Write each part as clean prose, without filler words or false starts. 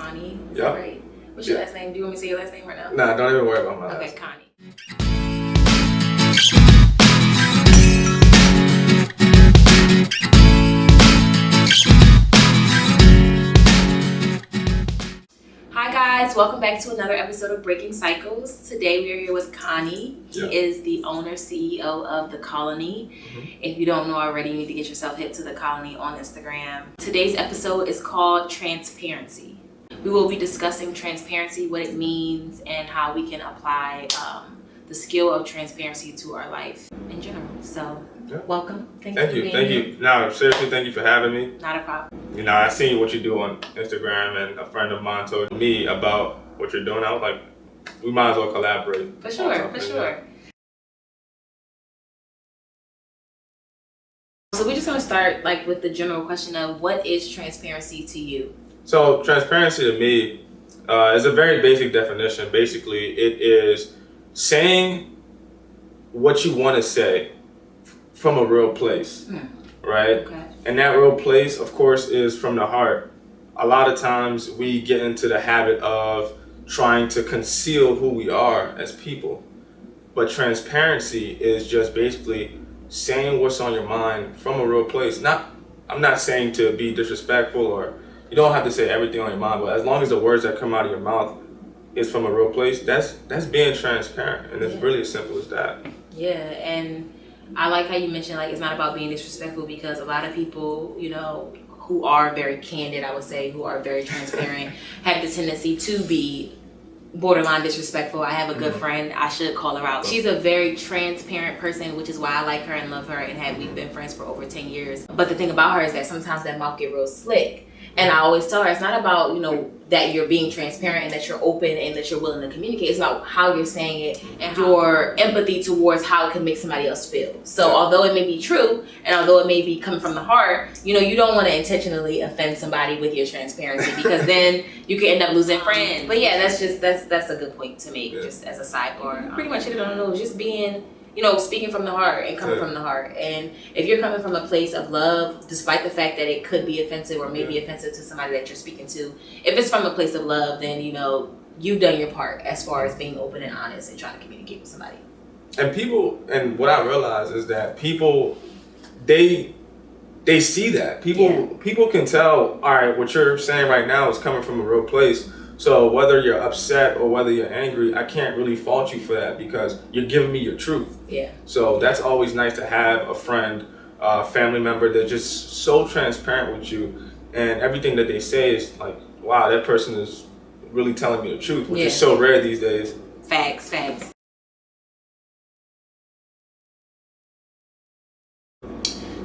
Konny. Is Yeah. that right? What's your last name? Do you want me to say your last name right now? Nah, don't even worry about my last Okay, name. Konny. Hi guys, welcome back to another episode of Breaking Cycles. Today we are here with Konny. He is the owner, CEO of The Colony. If you don't know already, you need to get yourself hip to The Colony on Instagram. Today's episode is called Transparency. We will be discussing transparency, what it means, and how we can apply the skill of transparency to our life in general. So, welcome. Thank you. No, seriously, thank you for having me. Not a problem. You know, I seen what you do on Instagram, and a friend of mine told me about what you're doing. I was like, we might as well collaborate. For sure. So we're just gonna start with the general question of what is transparency to you? So transparency to me is a very basic definition. Basically, it is saying what you want to say from a real place, right? Okay. And that real place, of course, is from the heart. A lot of times we get into the habit of trying to conceal who we are as people. But transparency is just basically saying what's on your mind from a real place. I'm not saying to be disrespectful, or you don't have to say everything on your mind, but as long as the words that come out of your mouth is from a real place, that's being transparent. And it's really as simple as that. Yeah, and I like how you mentioned it's not about being disrespectful, because a lot of people, who are very candid, I would say, who are very transparent, have the tendency to be borderline disrespectful. I have a good friend, I should call her out. She's a very transparent person, which is why I like her and love her, and we've been friends for over 10 years. But the thing about her is that sometimes that mouth get real slick. And I always tell her, it's not about, that you're being transparent and that you're open and that you're willing to communicate. It's about how you're saying it and your empathy towards how it can make somebody else feel. So although it may be true, and although it may be coming from the heart, you don't want to intentionally offend somebody with your transparency, because then you can end up losing friends. But yeah, that's a good point to make, just as a sidebar. Pretty much hit it on the nose, just being, speaking from the heart and coming from the heart. And if you're coming from a place of love, despite the fact that it could be offensive or may be offensive to somebody that you're speaking to, if it's from a place of love, then, you've done your part as far as being open and honest and trying to communicate with somebody. And what I realize is that people, they see that. People can tell, all right, what you're saying right now is coming from a real place. So whether you're upset or whether you're angry, I can't really fault you for that, because you're giving me your truth. Yeah. So that's always nice to have a friend, family member that's just so transparent with you, and everything that they say is like, wow, that person is really telling me the truth, which is so rare these days. Facts.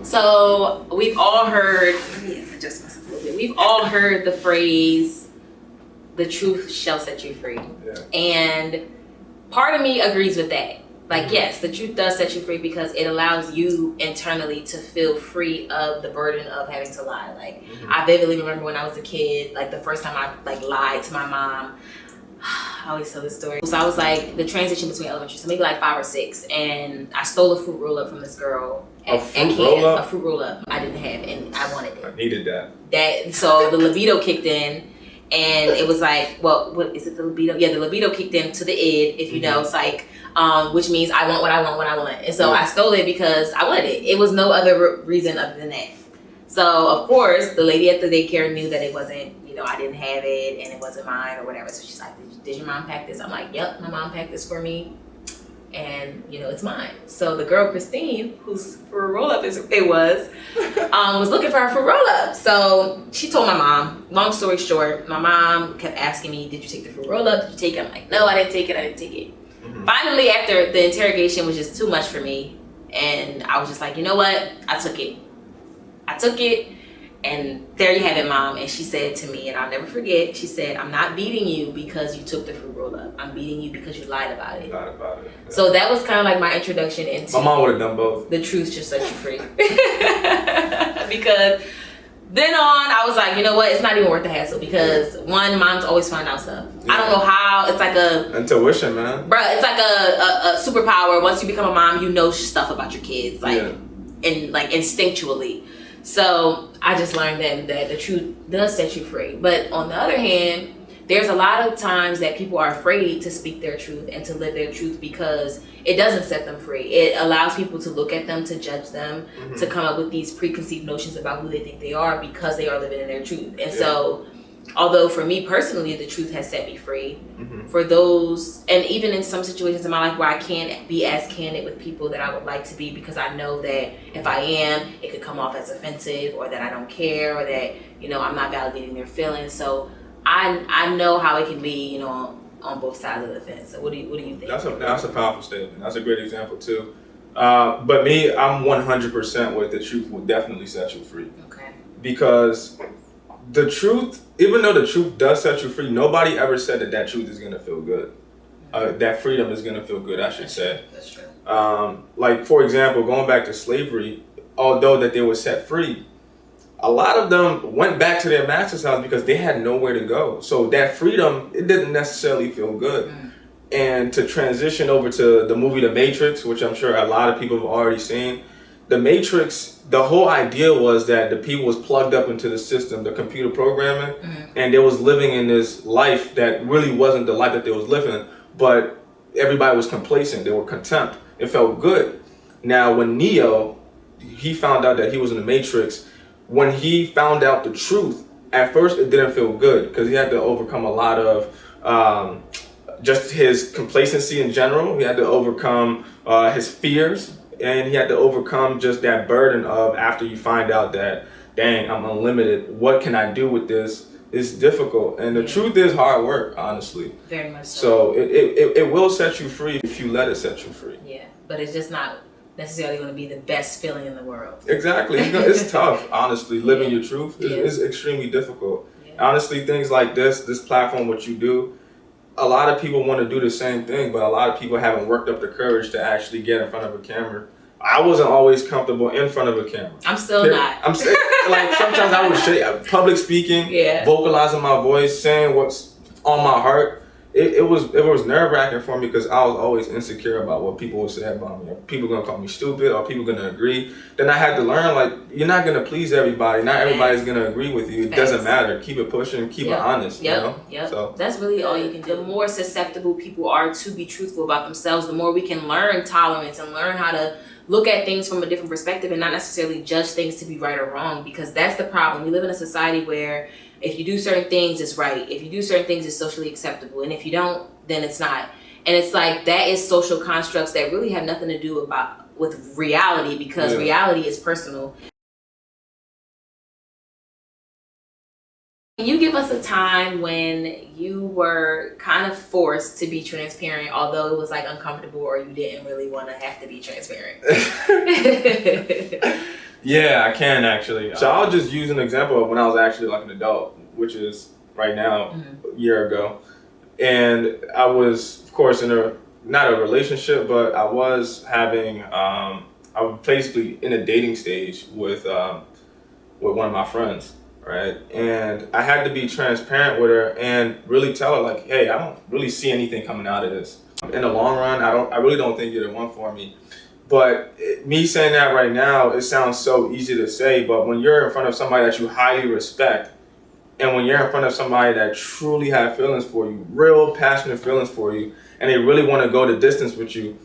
So we've all heard, let me adjust myself a little bit. We've all heard the phrase, the truth shall set you free. Yeah. And part of me agrees with that. Yes, the truth does set you free, because it allows you internally to feel free of the burden of having to lie. I vividly remember when I was a kid, the first time I lied to my mom. I always tell this story. So I was the transition between elementary, so maybe 5 or 6, and I stole a fruit roll up from this girl. A fruit roll up I didn't have, and I wanted it. I needed that. So the libido kicked in. And it was what is it, the libido? Yeah, the libido kicked in to the id, if you know. It's which means I want what I want when I want. And so I stole it because I wanted it. It was no other reason other than that. So, of course, the lady at the daycare knew that it wasn't, I didn't have it and it wasn't mine or whatever. So she's like, did your mom pack this? I'm like, yep, my mom packed this for me. And, it's mine. So the girl, Christine, whose fruit roll-up was looking for her fruit roll-up. So she told my mom. Long story short, my mom kept asking me, did you take the fruit roll-up? Did you take it? I'm like, no, I didn't take it. Finally, after the interrogation was just too much for me, and I was just like, you know what? I took it. And there you have it, Mom. And she said to me, and I'll never forget, she said, I'm not beating you because you took the fruit roll up. I'm beating you because you lied about it. Yeah. So that was kind of my introduction into... My mom would have done both. The truth should set you free. Because then on, I was like, you know what? It's not even worth the hassle, because one, moms always find out stuff. Yeah. I don't know how. It's like a... Intuition, man. Bruh, it's like a superpower. Once you become a mom, you know stuff about your kids. And instinctually. So I just learned that the truth does set you free. But on the other hand, there's a lot of times that people are afraid to speak their truth and to live their truth because it doesn't set them free. It allows people to look at them, to judge them, to come up with these preconceived notions about who they think they are because they are living in their truth. And so, although for me personally, the truth has set me free, for those, and even in some situations in my life where I can't be as candid with people that I would like to be because I know that if I am, it could come off as offensive or that I don't care or that, you know, I'm not validating their feelings. So I know how it can be, you know, on both sides of the fence. So what do you think? That's a powerful statement. That's a great example too. But me, I'm 100% with the truth will definitely set you free. Okay. Because the truth, even though the truth does set you free, nobody ever said that truth is gonna feel good. That freedom is gonna feel good, I should say. That's true. Like for example, going back to slavery, although that they were set free, a lot of them went back to their master's house because they had nowhere to go. So that freedom, it didn't necessarily feel good. And to transition over to the movie The Matrix, which I'm sure a lot of people have already seen, The Matrix, the whole idea was that the people was plugged up into the system, the computer programming, and they was living in this life that really wasn't the life that they was living, but everybody was complacent, they were content. It felt good. Now when Neo, he found out that he was in the Matrix, when he found out the truth, at first it didn't feel good because he had to overcome a lot of just his complacency in general. He had to overcome his fears, and he had to overcome just that burden of after you find out that, dang, I'm unlimited, what can I do with this? It's difficult. And the truth is hard work, honestly. Very much so. So it will set you free if you let it set you free. Yeah, but it's just not necessarily going to be the best feeling in the world. Exactly. It's tough, honestly. Living your truth is extremely difficult. Honestly, things like this platform, what you do, a lot of people want to do the same thing, but a lot of people haven't worked up the courage to actually get in front of a camera. I wasn't always comfortable in front of a camera. I'm still not. I'm like sometimes I would shake, public speaking, vocalizing my voice, saying what's on my heart. It was nerve-wracking for me because I was always insecure about what people would say about me. Are people gonna call me stupid? Are people gonna agree? Then I had to learn, like, you're not gonna please everybody. Not everybody's gonna agree with you. It doesn't matter. Keep it pushing. Keep it honest. You know? So that's really all you can do. The more susceptible people are to be truthful about themselves, the more we can learn tolerance and learn how to look at things from a different perspective and not necessarily judge things to be right or wrong, because that's the problem. We live in a society where if you do certain things, it's right. If you do certain things, it's socially acceptable. And if you don't, then it's not. And it's like that is social constructs that really have nothing to do with reality, because reality is personal. Can you give us a time when you were kind of forced to be transparent, although it was like uncomfortable or you didn't really want to have to be transparent? Yeah, I can actually. So I'll just use an example of when I was actually like an adult, which is right now, a year ago. And I was, of course, not a relationship, but I was having, I was basically in a dating stage with one of my friends, right? And I had to be transparent with her and really tell her, like, hey, I don't really see anything coming out of this. In the long run, I really don't think you're the one for me. But me saying that right now, it sounds so easy to say, but when you're in front of somebody that you highly respect, and when you're in front of somebody that truly have feelings for you, real passionate feelings for you, and they really want to go the distance with you,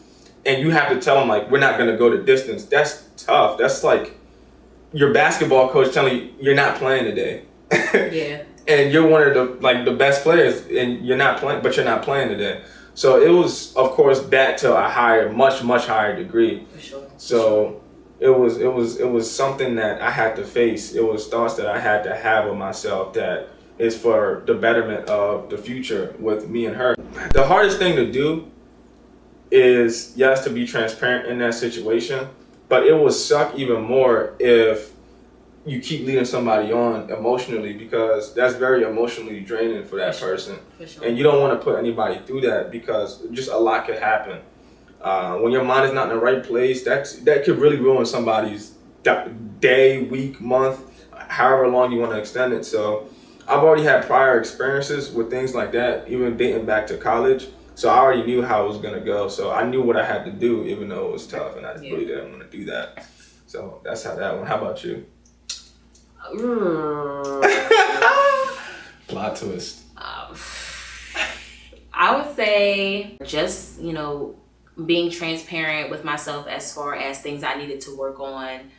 and you have to tell them, like, we're not going to go the distance, that's tough. That's like your basketball coach telling you, you're not playing today. And you're one of the best players, and you're not playing, but you're not playing today. So it was, of course, that to a much higher degree. For sure. So it was something that I had to face. It was thoughts that I had to have of myself that is for the betterment of the future with me and her. The hardest thing to do is, yes, to be transparent in that situation, but it would suck even more if you keep leading somebody on emotionally, because that's very emotionally draining for that person. For sure. And you don't want to put anybody through that, because just a lot could happen. When your mind is not in the right place, that could really ruin somebody's day, week, month, however long you want to extend it. So I've already had prior experiences with things like that, even dating back to college. So I already knew how it was going to go. So I knew what I had to do, even though it was tough, and I really didn't want to do that. So that's how that went. How about you? Plot twist. I would say just, being transparent with myself as far as things I needed to work on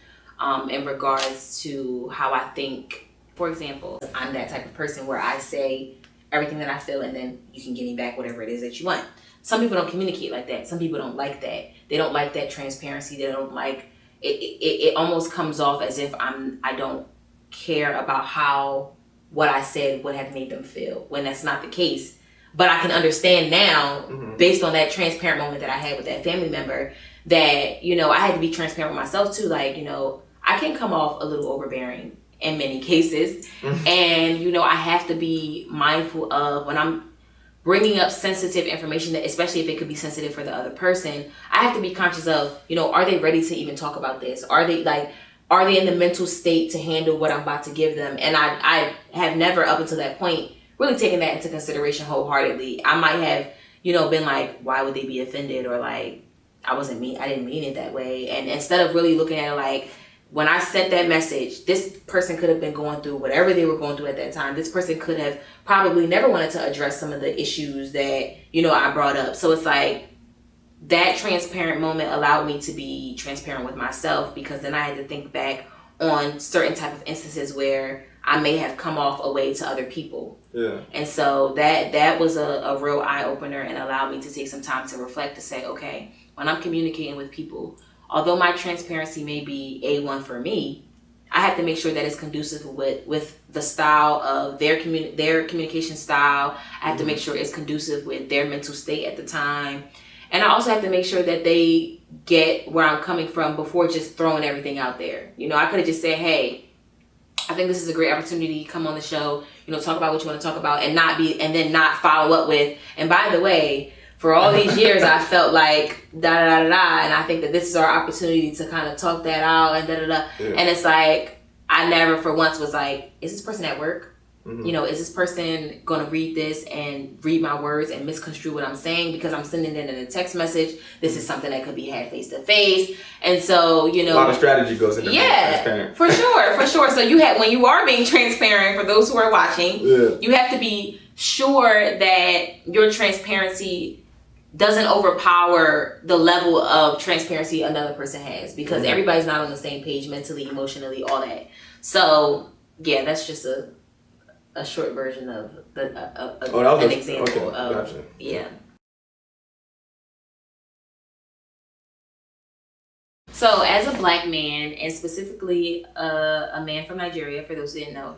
in regards to how I think. For example, I'm that type of person where I say everything that I feel and then you can give me back whatever it is that you want. Some people don't communicate like that. Some people don't like that. They don't like that transparency. They don't like it. It almost comes off as if I don't care about how what I said would have made them feel, when that's not the case. But I can understand now, based on that transparent moment that I had with that family member, that, I had to be transparent with myself too. Like, I can come off a little overbearing in many cases. And, I have to be mindful of when I'm bringing up sensitive information, that especially if it could be sensitive for the other person, I have to be conscious of, are they ready to even talk about this? Are they in the mental state to handle what I'm about to give them? And I have never, up until that point, really taken that into consideration wholeheartedly. I might have, been like, why would they be offended? Or like, I didn't mean it that way. And instead of really looking at it like, when I sent that message, this person could have been going through whatever they were going through at that time. This person could have probably never wanted to address some of the issues that, I brought up. So it's like, that transparent moment allowed me to be transparent with myself, because then I had to think back on certain type of instances where I may have come off a way to other people. Yeah. And so that was a real eye-opener, and allowed me to take some time to reflect, to say, okay, when I'm communicating with people, although my transparency may be A1 for me, I have to make sure that it's conducive with the style of their communication style. I have to make sure it's conducive with their mental state at the time. And I also have to make sure that they get where I'm coming from before just throwing everything out there. I could have just said, hey, I think this is a great opportunity. Come on the show, talk about what you want to talk about, and then not follow up with, and by the way, for all these years, I felt like da da da da, and I think that this is our opportunity to kind of talk that out and da da da. Yeah. And it's like, I never for once was like, is this person at work? Is this person going to read this and read my words and misconstrue what I'm saying because I'm sending it in a text message? This is something that could be had face to face. And so, a lot of strategy goes into being transparent. For sure. So when you are being transparent, for those who are watching, you have to be sure that your transparency doesn't overpower the level of transparency another person has, because everybody's not on the same page mentally, emotionally, all that. So yeah, that's just a short version of an example of gotcha. Yeah. So as a Black man, and specifically a man from Nigeria, for those who didn't know,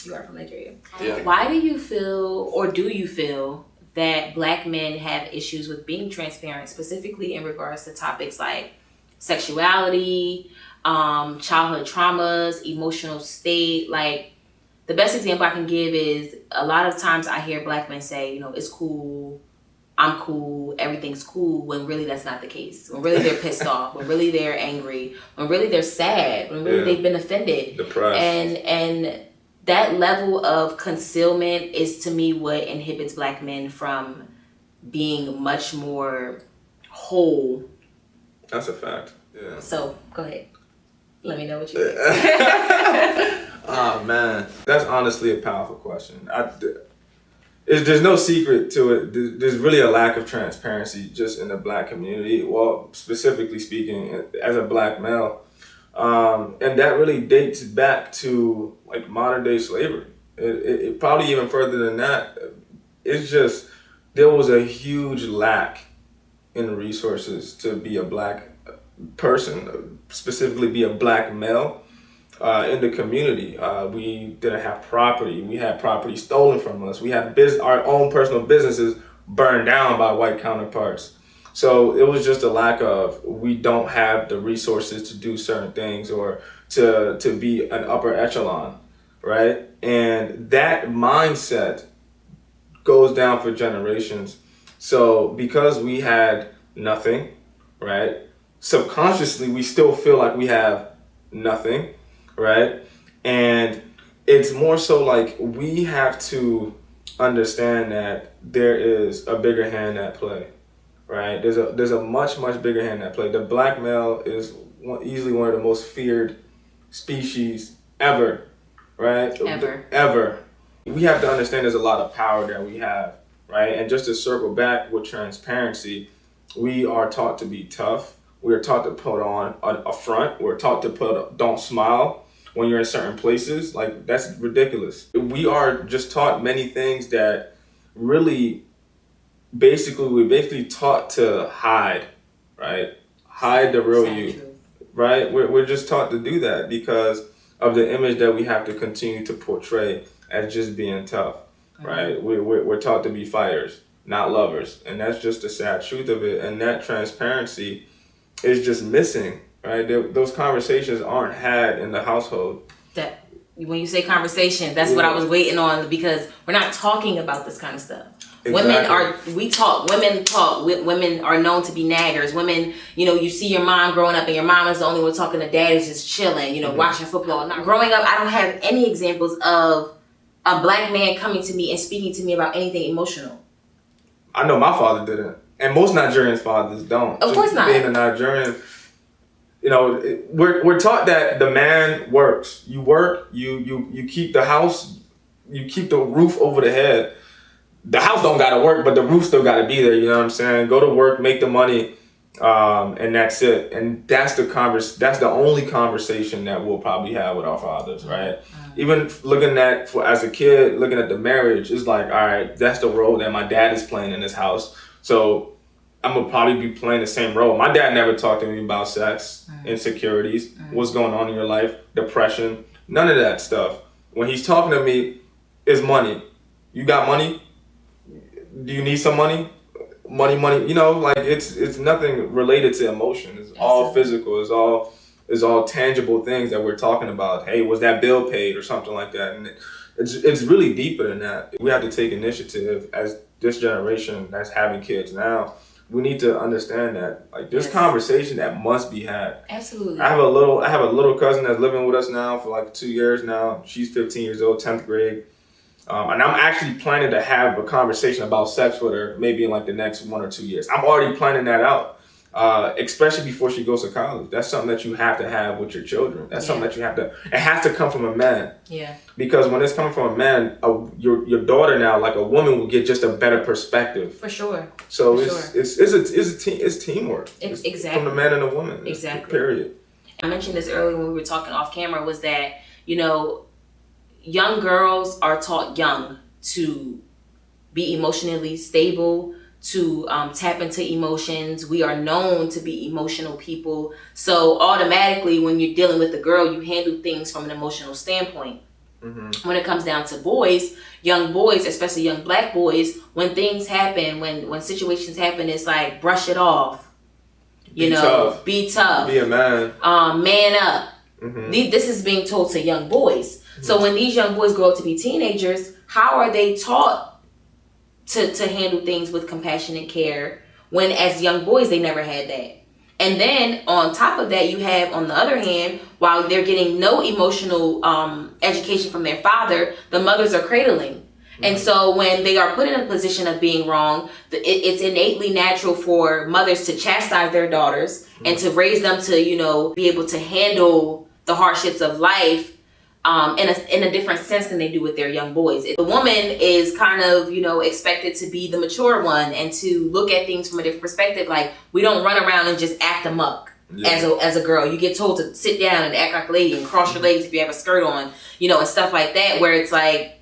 you are from Nigeria. Yeah. Why do you feel that Black men have issues with being transparent, specifically in regards to topics like sexuality, childhood traumas, emotional state? Like, the best example I can give is, a lot of times I hear Black men say, it's cool, I'm cool, everything's cool, when really that's not the case. When really they're pissed off, when really they're angry, when really they're sad, when really they've been offended. Depressed. And that level of concealment is, to me, what inhibits Black men from being much more whole. That's a fact. Yeah. So go ahead. Let me know what you think. Oh man, that's honestly a powerful question. There's no secret to it. There's really a lack of transparency just in the Black community. Well, specifically speaking, as a Black male, and that really dates back to like modern day slavery. It probably even further than that. It's just, there was a huge lack in resources to be a Black person, specifically be a Black male. In the community, we didn't have property. We had property stolen from us. We had our own personal businesses burned down by white counterparts. So it was just a lack of, we don't have the resources to do certain things or to be an upper echelon, right? And that mindset goes down for generations. So because we had nothing, right? Subconsciously, we still feel like we have nothing. Right? And it's more so like, we have to understand that there is a bigger hand at play, right? There's a much bigger hand at play. The Black male is easily one of the most feared species ever, right? Ever. We have to understand there's a lot of power that we have, right? And just to circle back with transparency, we are taught to be tough. We are taught to put on a front. We're taught to don't smile when you're in certain places. Like, that's ridiculous. We are just taught many things that really we're basically taught to hide, right? Hide the real you, right? We're just taught to do that because of the image that we have to continue to portray as just being tough, right? We're taught to be fighters, not lovers. And that's just the sad truth of it. And that transparency is just missing, right? Those conversations aren't had in the household. That when you say conversation, that's what I was waiting on, because we're not talking about this kind of stuff. Exactly. Women talk. Women are known to be naggers. Women, you see your mom growing up and your mom is the only one talking to daddy's just chilling, watching football. Growing up, I don't have any examples of a black man coming to me and speaking to me about anything emotional. I know my father didn't. And most Nigerian fathers don't. Of course not. Being a Nigerian, we're taught that the man works. You work, you keep the house, you keep the roof over the head. The house don't gotta work, but the roof still gotta be there. You know what I'm saying? Go to work, make the money, and that's it. And that's the only conversation that we'll probably have with our fathers, right? Even looking at as a kid, looking at the marriage, it's like, all right, that's the role that my dad is playing in this house. So I'm gonna probably be playing the same role. My dad never talked to me about sex, insecurities, what's going on in your life, depression, none of that stuff. When he's talking to me, it's money. You got money? Do you need some money? Money. Like it's nothing related to emotion. It's all physical. It's all tangible things that we're talking about. Hey, was that bill paid or something like that? And it's really deeper than that. We have to take initiative as this generation that's having kids now. We need to understand that there's conversation that must be had. Absolutely. I have a little cousin that's living with us now for like 2 years now. She's 15 years old, 10th grade. And I'm actually planning to have a conversation about sex with her maybe in like the next 1 or 2 years. I'm already planning that out, especially before she goes to college. That's something that you have to have with your children. That's something that it has to come from a man. Yeah. Because when it's coming from a man, your daughter now, like a woman, will get just a better perspective. For sure. So it's teamwork. Exactly. From the man and the woman. Exactly. Period. I mentioned this earlier when we were talking off camera, was that, young girls are taught young to be emotionally stable, to tap into emotions. We are known to be emotional people. So automatically when you're dealing with a girl, you handle things from an emotional standpoint. When it comes down to boys, young boys, especially young black boys, when things happen, when situations happen, it's like brush it off. Be tough. Be a man. Man up. This is being told to young boys. So when these young boys grow up to be teenagers, how are they taught to handle things with compassion and care when as young boys they never had that? And then on top of that, you have, on the other hand, while they're getting no emotional education from their father, the mothers are cradling. And so when they are put in a position of being wrong, it's innately natural for mothers to chastise their daughters and to raise them to, be able to handle the hardships of life in a different sense than they do with their young boys. The woman is kind of, expected to be the mature one and to look at things from a different perspective. Like, we don't run around and just act amok as a girl. You get told to sit down and act like a lady and cross your legs if you have a skirt on, and stuff like that, where it's like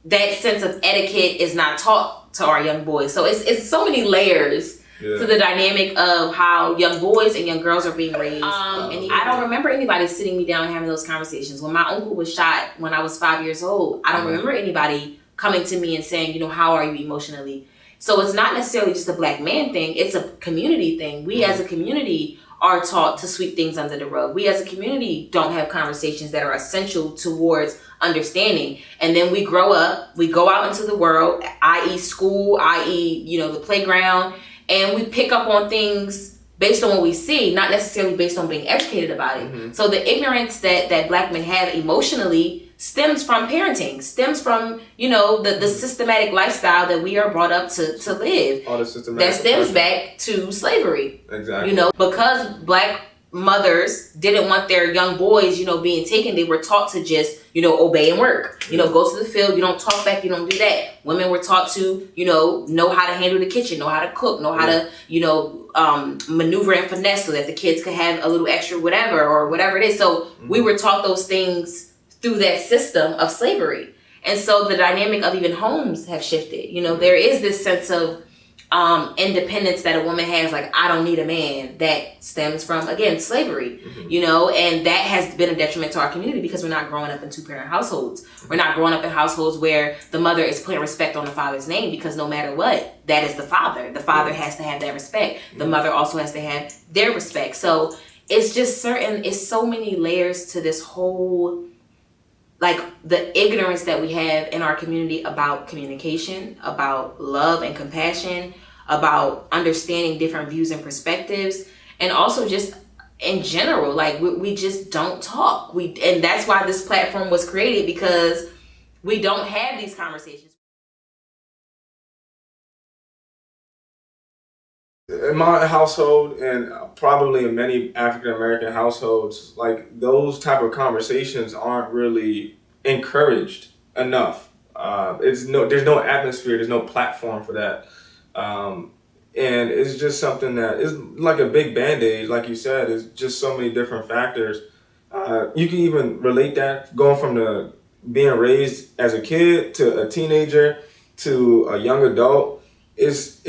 that sense of etiquette is not taught to our young boys. So it's so many layers to the dynamic of how young boys and young girls are being raised. And I don't remember anybody sitting me down and having those conversations. When my uncle was shot when I was 5 years old, I don't remember anybody coming to me and saying, how are you emotionally? So it's not necessarily just a black man thing. It's a community thing. We as a community are taught to sweep things under the rug. We as a community don't have conversations that are essential towards understanding. And then we grow up, we go out into the world, i.e. school, i.e. the playground, and we pick up on things based on what we see, not necessarily based on being educated about it. So the ignorance that black men have emotionally stems from parenting, stems from, the systematic lifestyle that we are brought up to live. All the systematic that stems back to slavery. Exactly. Because black mothers didn't want their young boys, being taken. They were taught to just, obey and work. Go to the field. You don't talk back. You don't do that. Women were taught to, know how to handle the kitchen, know how to cook, know how to, maneuver and finesse so that the kids could have a little extra whatever or whatever it is. So we were taught those things through that system of slavery. And so the dynamic of even homes have shifted. There is this sense of independence that a woman has, like, I don't need a man, that stems from, again, slavery, and that has been a detriment to our community because we're not growing up in two-parent households. We're not growing up in households where the mother is putting respect on the father's name, because no matter what, that is the father. The father has to have that respect. The mother also has to have their respect. So it's just it's so many layers to this whole, like, the ignorance that we have in our community about communication, about love and compassion, about understanding different views and perspectives, and also just in general, like, we just don't talk. And that's why this platform was created, because we don't have these conversations. In my household, and probably in many African American households, like, those type of conversations aren't really encouraged enough. There's no atmosphere, there's no platform for that, and it's just something that is like a big band-aid. Like you said, it's just so many different factors. You can even relate that going from being raised as a kid to a teenager to a young adult. Is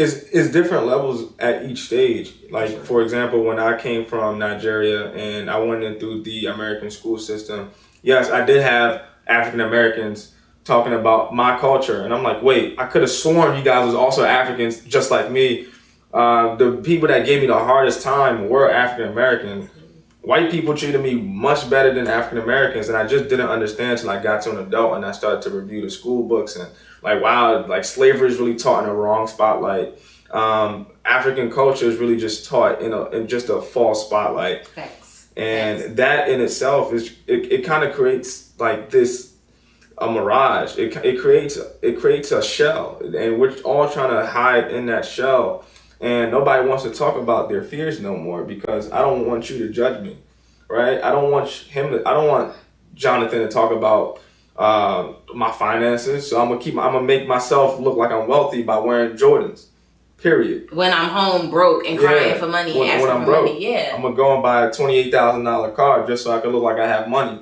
different levels at each stage. Like, for example, when I came from Nigeria and I went in through the American school system, yes, I did have African Americans talking about my culture, and I'm like, wait, I could have sworn you guys was also Africans just like me. The people that gave me the hardest time were African American. White people treated me much better than African Americans, and I just didn't understand until I got to an adult and I started to review the school books, and like, wow, like, slavery is really taught in a wrong spotlight. African culture is really just taught in just a false spotlight. Facts. And that in itself it kind of creates like a mirage. It creates a shell, and we're all trying to hide in that shell. And nobody wants to talk about their fears no more, because I don't want you to judge me, right? I don't want Jonathan to talk about my finances. So I'm gonna make myself look like I'm wealthy by wearing Jordans. Period. When I'm home broke and crying for money and asking for money, I'm gonna go and buy a $28,000 car just so I can look like I have money,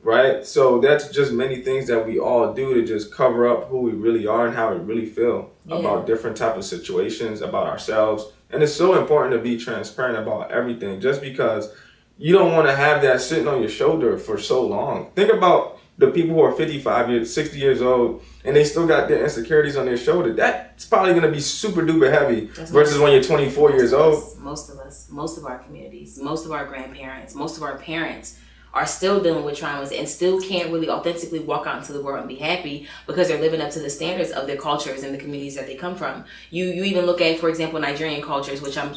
right? So that's just many things that we all do to just cover up who we really are and how we really feel about different type of situations, about ourselves. And it's so important to be transparent about everything, just because you don't want to have that sitting on your shoulder for so long. Think about the people who are 55 years, 60 years old, and they still got their insecurities on their shoulder. That's probably going to be super duper heavy versus when you're 24 years old. Most of us, most of our communities, most of our grandparents, most of our parents are still dealing with traumas and still can't really authentically walk out into the world and be happy because they're living up to the standards of their cultures and the communities that they come from. You even look at, for example, Nigerian cultures, which I'm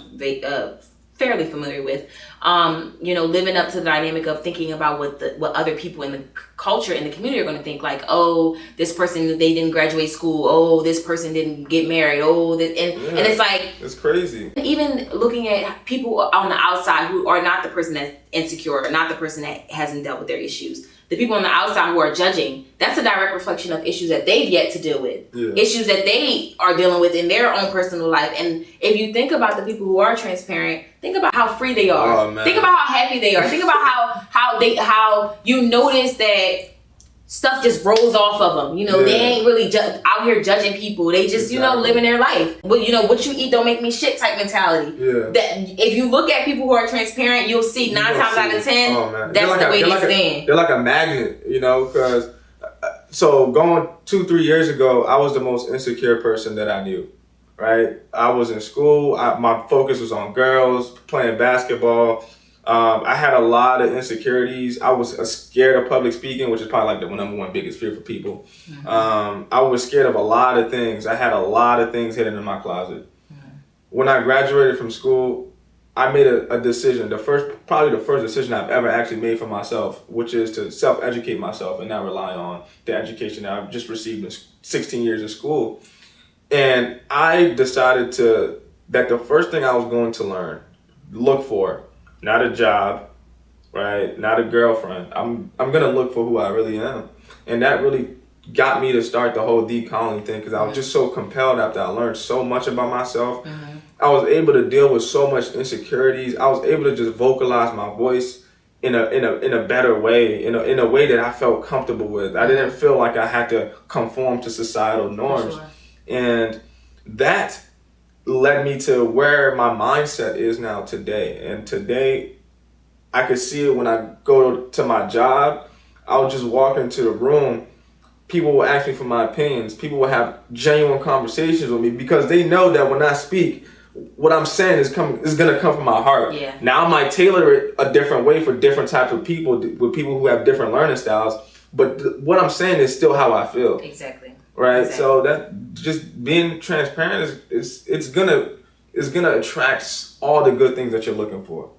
fairly familiar with, living up to the dynamic of thinking about what other people in the culture in the community are going to think, like, oh, this person, they didn't graduate school, oh, this person didn't get married, and it's like, it's crazy. Even looking at people on the outside who are not the person that's insecure or not the person that hasn't dealt with their issues, the people on the outside who are judging, that's a direct reflection of issues that they've yet to deal with, issues that they are dealing with in their own personal life. And if you think about the people who are transparent, think about how free they are. Oh, man. Think about how happy they are. Think about how you notice that stuff just rolls off of them. They ain't really out here judging people. They just, living their life. But, what you eat don't make me shit type mentality. Yeah. That if you look at people who are transparent, you'll see 9 times out of 10, that's the way they stand. They're like a magnet, because so going 2-3 years ago, I was the most insecure person that I knew, right? I was in school. My focus was on girls, playing basketball. I had a lot of insecurities. I was scared of public speaking, which is probably like the number one biggest fear for people. Mm-hmm. I was scared of a lot of things. I had a lot of things hidden in my closet. Mm-hmm. When I graduated from school, I made a decision, probably the first decision I've ever actually made for myself, which is to self-educate myself and not rely on the education that I've just received in 16 years of school. And I decided that the first thing I was going to look for not a job, right? Not a girlfriend. I'm gonna look for who I really am, and that really got me to start the whole decolony thing because I was just so compelled after I learned so much about myself. I was able to deal with so much insecurities. I was able to just vocalize my voice in a better way, in a way that I felt comfortable with. I didn't feel like I had to conform to societal norms, and that led me to where my mindset is now today. And today, I could see it when I go to my job. I'll just walk into the room. People will ask me for my opinions. People will have genuine conversations with me because they know that when I speak, what I'm saying is gonna come from my heart. Yeah. Now I might tailor it a different way for different types of people, with people who have different learning styles. But what I'm saying is still how I feel. Exactly. Right. Exactly. So that just being transparent is it's gonna attract all the good things that you're looking for.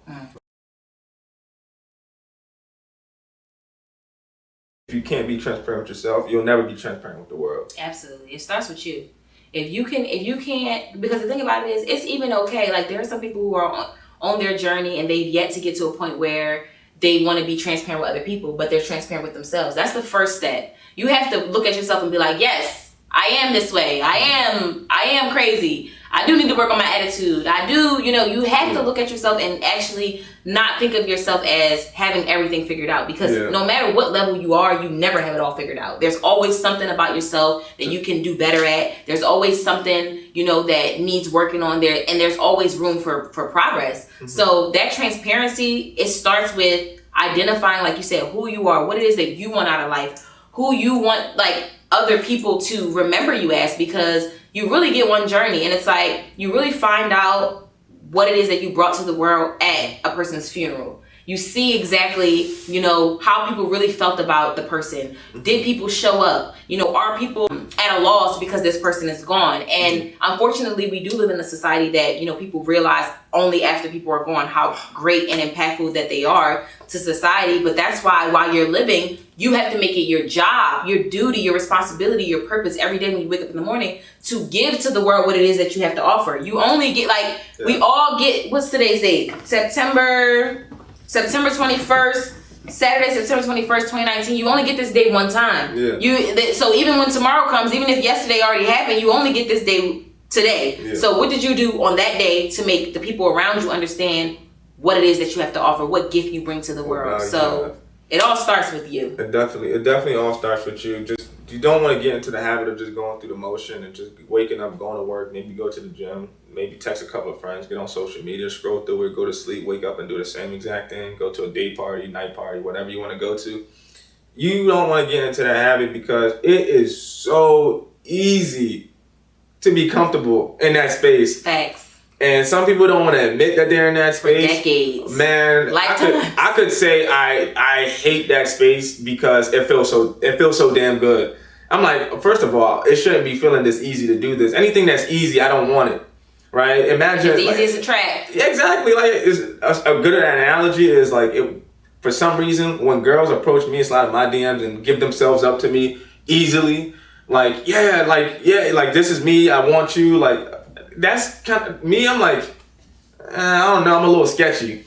If you can't be transparent with yourself, you'll never be transparent with the world. Absolutely. It starts with you. If you can't, because the thing about it is, it's even okay. Like, there are some people who are on their journey and they've yet to get to a point where they want to be transparent with other people, but they're transparent with themselves. That's the first step. You have to look at yourself and be like, yes, I am this way. I am crazy. I do need to work on my attitude. I do, you have to look at yourself and actually not think of yourself as having everything figured out, because no matter what level you are, you never have it all figured out. There's always something about yourself that you can do better at. There's always something, that needs working on there, and there's always room for progress. So that transparency, it starts with identifying, like you said, who you are, what it is that you want out of life, who you want, like, other people to remember you as, because you really get one journey, and it's like you really find out what it is that you brought to the world at a person's funeral. You see exactly, how people really felt about the person. Did people show up? Are people at a loss because this person is gone? And unfortunately, we do live in a society that, people realize only after people are gone how great and impactful that they are to society. But that's why while you're living, you have to make it your job, your duty, your responsibility, your purpose every day when you wake up in the morning to give to the world what it is that you have to offer. You only get, we all get, what's today's date? September 21st, Saturday, September 21st, 2019. You only get this day one time. So even when tomorrow comes, even if yesterday already happened, you only get this day today. So what did you do on that day to make the people around you understand what it is that you have to offer, what gift you bring to the world? So it all starts with you. It definitely all starts with you. You don't want to get into the habit of just going through the motion and just waking up, going to work, maybe go to the gym, maybe text a couple of friends, get on social media, scroll through it, go to sleep, wake up and do the same exact thing, go to a day party, night party, whatever you want to go to. You don't want to get into that habit because it is so easy to be comfortable in that space. Facts. And some people don't want to admit that they're in that space. For decades. Man, I could say I hate that space because it feels so damn good. I'm like, first of all, it shouldn't be feeling this easy to do this. Anything that's easy, I don't want it. Right? Imagine it's easy as a trap. Exactly. Like, a good analogy is like, for some reason, when girls approach me, slide in my DMs and give themselves up to me easily, like this is me, I want you, like, that's kind of me. I'm like, I don't know, I'm a little sketchy.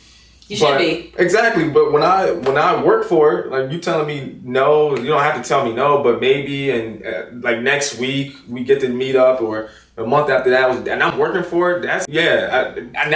You should be. Exactly. But when I work for it, like, you telling me no, you don't have to tell me no, but maybe, and like next week we get to meet up, or a month after that, and I'm working for it. That's I'm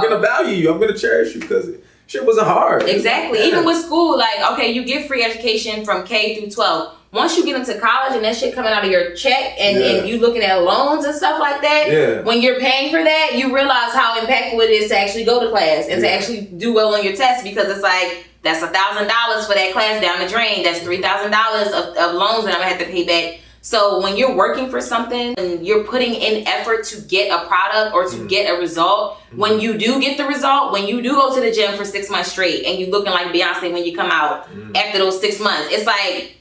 gonna value you. I'm gonna cherish you because shit wasn't hard. Exactly. Yeah. Even with school, like, okay, you get free education from K through 12. Once you get into college and that shit coming out of your check and you looking at loans and stuff like that, when you're paying for that, you realize how impactful it is to actually go to class and to actually do well on your test, because it's like, that's $1,000 for that class down the drain. That's $3,000 of loans that I'm gonna have to pay back. So when you're working for something and you're putting in effort to get a product or to get a result, when you do get the result, when you do go to the gym for 6 months straight and you looking like Beyonce when you come out after those 6 months, it's like,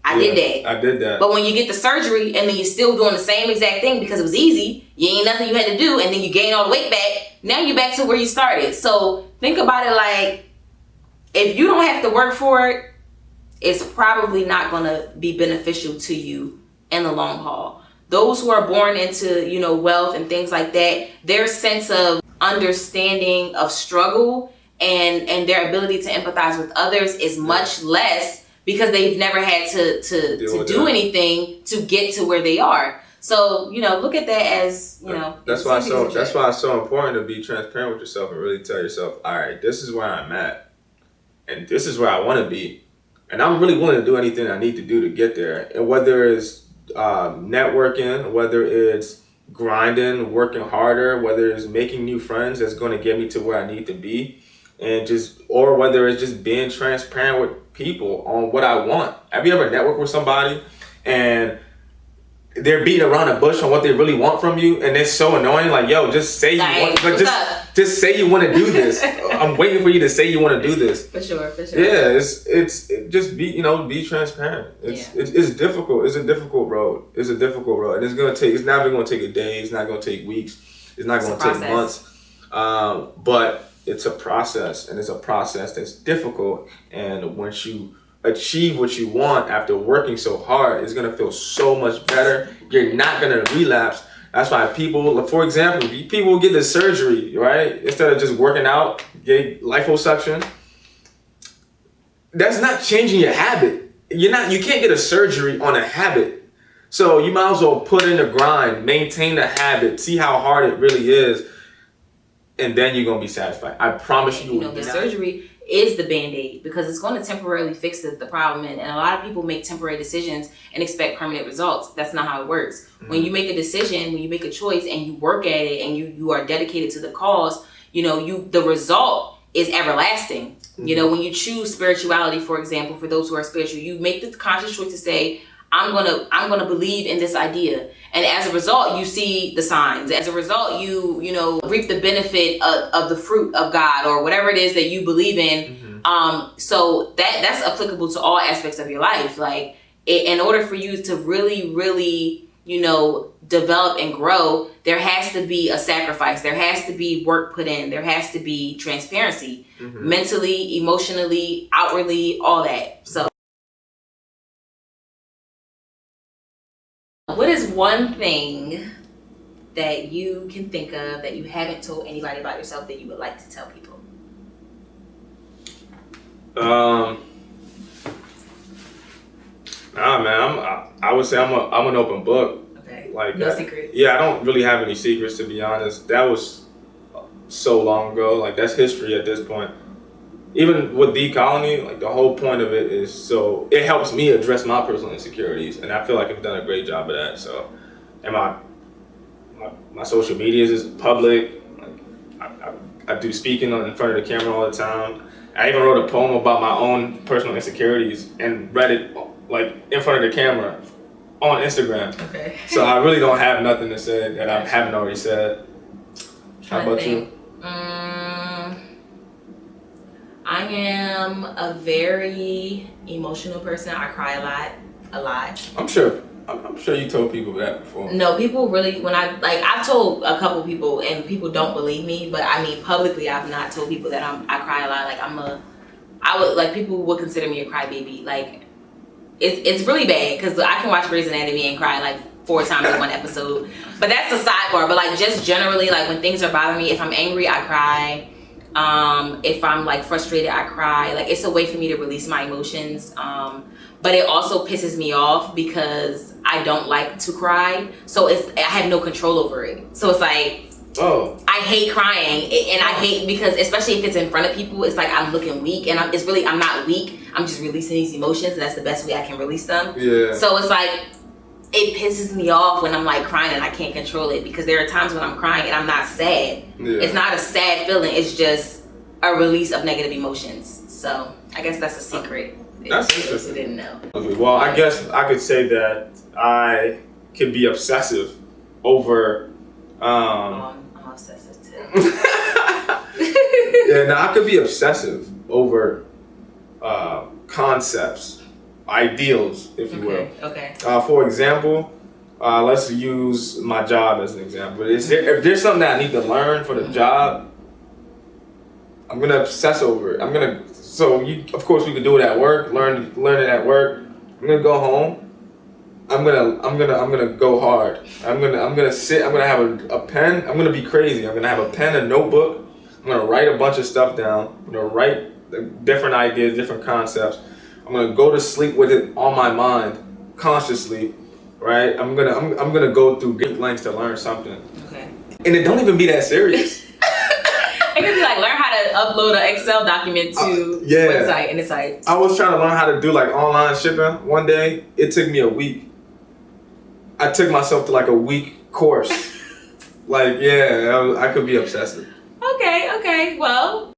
I did that. But when you get the surgery and then you're still doing the same exact thing because it was easy, you ain't nothing you had to do, and then you gain all the weight back, now you're back to where you started. So think about it like, if you don't have to work for it, it's probably not going to be beneficial to you in the long haul. Those who are born into, wealth and things like that, their sense of understanding of struggle and their ability to empathize with others is much less because they've never had to do anything to get to where they are. So, look at that as, That's why it's so important to be transparent with yourself and really tell yourself, all right, this is where I'm at and this is where I want to be. And I'm really willing to do anything I need to do to get there. And whether it's networking, whether it's grinding, working harder, whether it's making new friends that's going to get me to where I need to be, or whether it's just being transparent with people on what I want. Have you ever networked with somebody and they're beating around the bush on what they really want from you, and it's so annoying? Like, yo, just say you want, just say you want to do this. I'm waiting for you to say you want to do this. For sure. Yeah, it's just be transparent. It's difficult. It's a difficult road. And it's not even gonna take a day. It's not gonna take weeks. It's not gonna take months. But it's a process, and it's a process that's difficult. And once you achieve what you want after working so hard, it's gonna feel so much better. You're not gonna relapse. That's why people, for example, people get the surgery, right? Instead of just working out, get liposuction. That's not changing your habit. You can't get a surgery on a habit. So you might as well put in the grind, maintain the habit, see how hard it really is, and then you're gonna be satisfied. I promise you. The surgery is the Band-Aid because it's going to temporarily fix the problem. And a lot of people make temporary decisions and expect permanent results. That's not how it works. Mm-hmm. When you make a decision, when you make a choice and you work at it and you are dedicated to the cause, the result is everlasting. Mm-hmm. When you choose spirituality, for example, for those who are spiritual, you make the conscious choice to say, I'm gonna believe in this idea, and as a result, you see the signs. As a result, you reap the benefit of the fruit of God or whatever it is that you believe in. Mm-hmm. So that's applicable to all aspects of your life. Like, in order for you to really, really, develop and grow, there has to be a sacrifice. There has to be work put in. There has to be transparency, mm-hmm. mentally, emotionally, outwardly, all that. So. What is one thing that you can think of that you haven't told anybody about yourself that you would like to tell people? Nah, man. I would say I'm an open book. Okay. Like, no secrets. Yeah, I don't really have any secrets, to be honest. That was so long ago. Like, that's history at this point. Even with the Konny, like, the whole point of it is so it helps me address my personal insecurities, and I feel like I've done a great job of that. So, and my social medias is public. Like, I do speaking in front of the camera all the time. I even wrote a poem about my own personal insecurities and read it like in front of the camera on Instagram. Okay. So I really don't have nothing to say that I haven't already said. How about you? I am a very emotional person. I cry a lot. I'm sure you told people that before. No, people really, I've told a couple people and people don't believe me, but I mean, publicly, I've not told people that I cry a lot. Like, people would consider me a crybaby. Like, it's really bad because I can watch Grey's Anatomy and cry like 4 times in one episode. But that's the sidebar. But like, just generally, like, when things are bothering me, if I'm angry, I cry. If I'm like frustrated, I cry. Like, it's a way for me to release my emotions. But it also pisses me off because I don't like to cry. So I have no control over it. So it's like, I hate crying, and I hate because, especially if it's in front of people, it's like I'm looking weak, and I'm not weak. I'm just releasing these emotions, and that's the best way I can release them. Yeah. So it's like, it pisses me off when I'm like crying and I can't control it, because there are times when I'm crying and I'm not sad. Yeah. It's not a sad feeling. It's just a release of negative emotions. So I guess that's a secret. That's interesting. You didn't know. Well, I guess I could say that I could be obsessive over. I'm obsessive too. Yeah, I could be obsessive over concepts, ideals, if you will. Okay. For example, let's use my job as an example. If there's something that I need to learn for the job, I'm gonna obsess over it. Of course, we could do it at work, learn it at work. I'm gonna go home, I'm gonna go hard. I'm gonna sit. I'm gonna have a pen. I'm gonna be crazy. I'm gonna have a pen, a notebook. I'm gonna write a bunch of stuff down. I'm gonna write different ideas, different concepts. I'm gonna go to sleep with it on my mind, consciously, right? I'm gonna go through great lengths to learn something. Okay. And it don't even be that serious. It could be like learn how to upload an Excel document to website, and it's like I was trying to learn how to do like online shipping one day. It took me a week. I took myself to like a week course. Like, yeah, I could be obsessive. Okay, well.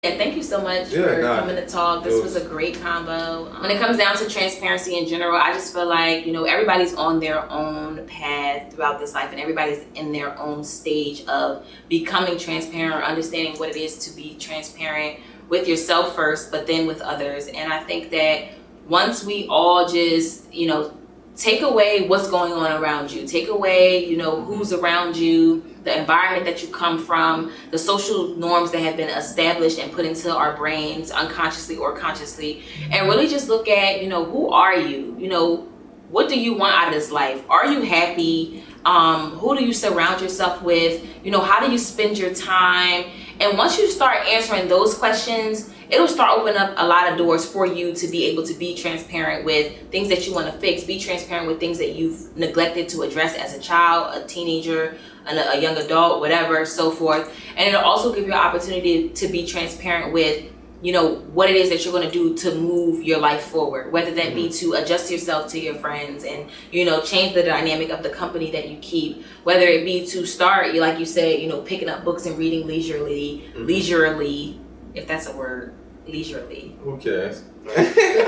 Yeah, thank you so much for coming to talk. This was a great combo. When it comes down to transparency in general, I just feel like, you know, everybody's on their own path throughout this life, and everybody's in their own stage of becoming transparent or understanding what it is to be transparent with yourself first, but then with others. And I think that once we all just, you know, take away what's going on around you, take away, you know, who's around you, the environment that you come from, the social norms that have been established and put into our brains unconsciously or consciously, and really just look at, you know, who are you? You know, what do you want out of this life? Are you happy? Who do you surround yourself with? You know, how do you spend your time? And once you start answering those questions, it'll start opening up a lot of doors for you to be able to be transparent with things that you want to fix, be transparent with things that you've neglected to address as a child, a teenager, a young adult, whatever, so forth. And it'll also give you an opportunity to be transparent with, you know, what it is that you're going to do to move your life forward, whether that be to adjust yourself to your friends and, you know, change the dynamic of the company that you keep, whether it be to start, like you said, you know, picking up books and reading leisurely, if that's a word, leisurely. Who cares?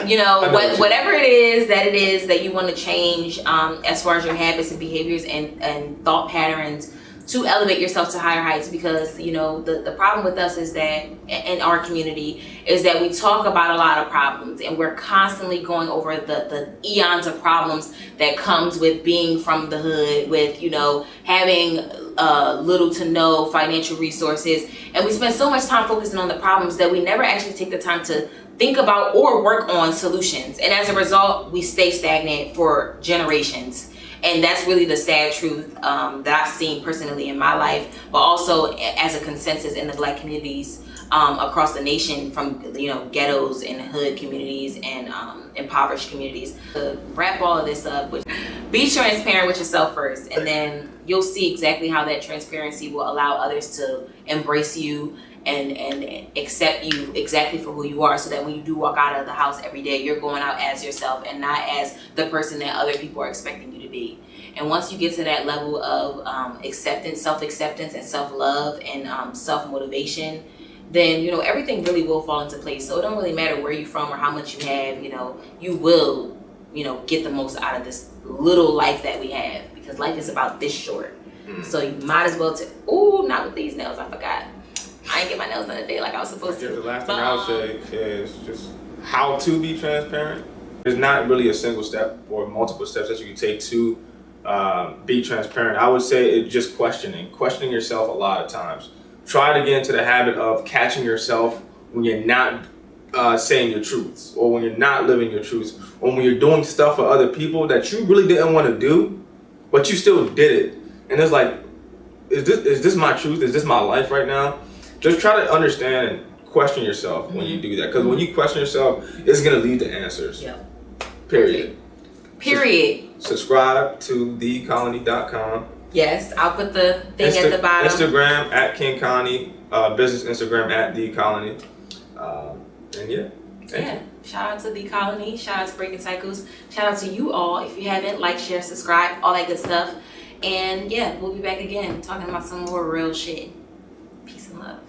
You know, whatever it is that you want to change as far as your habits and behaviors and thought patterns to elevate yourself to higher heights. Because, you know, the problem with us is that in our community is that we talk about a lot of problems, and we're constantly going over the eons of problems that comes with being from the hood, with, you know, having little to no financial resources, and we spend so much time focusing on the problems that we never actually take the time to think about or work on solutions. And as a result, we stay stagnant for generations. And that's really the sad truth that I've seen personally in my life, but also as a consensus in the Black communities across the nation, from, you know, ghettos and hood communities and impoverished communities. To wrap all of this up, be transparent with yourself first, and then you'll see exactly how that transparency will allow others to embrace you and accept you exactly for who you are, so that when you do walk out of the house every day, you're going out as yourself and not as the person that other people are expecting you to be. And once you get to that level of acceptance, self-acceptance and self-love and self-motivation, then, you know, everything really will fall into place. So it don't really matter where you're from or how much you have, you know, you will, you know, get the most out of this little life that we have, because life is about this short. So you might as well not with these nails, I forgot. I ain't get my nails done today like I was supposed to. The last thing I would say is just how to be transparent. There's not really a single step or multiple steps that you can take to be transparent. I would say it's just questioning yourself a lot of times. Try to get into the habit of catching yourself when you're not saying your truths, or when you're not living your truths, or when you're doing stuff for other people that you really didn't want to do, but you still did it. And it's like, is this my truth? Is this my life right now? Just try to understand and question yourself when you do that. Because when you question yourself, it's going to lead to answers. Yep. Period. Subscribe to thecolony.com. Yes, I'll put the thing at the bottom. Instagram at King Konny. Business Instagram at The Colony. And yeah. Yeah. Shout out to The Colony. Shout out to Breaking Cycles. Shout out to you all. If you haven't, like, share, subscribe, all that good stuff. And yeah, we'll be back again talking about some more real shit. Peace and love.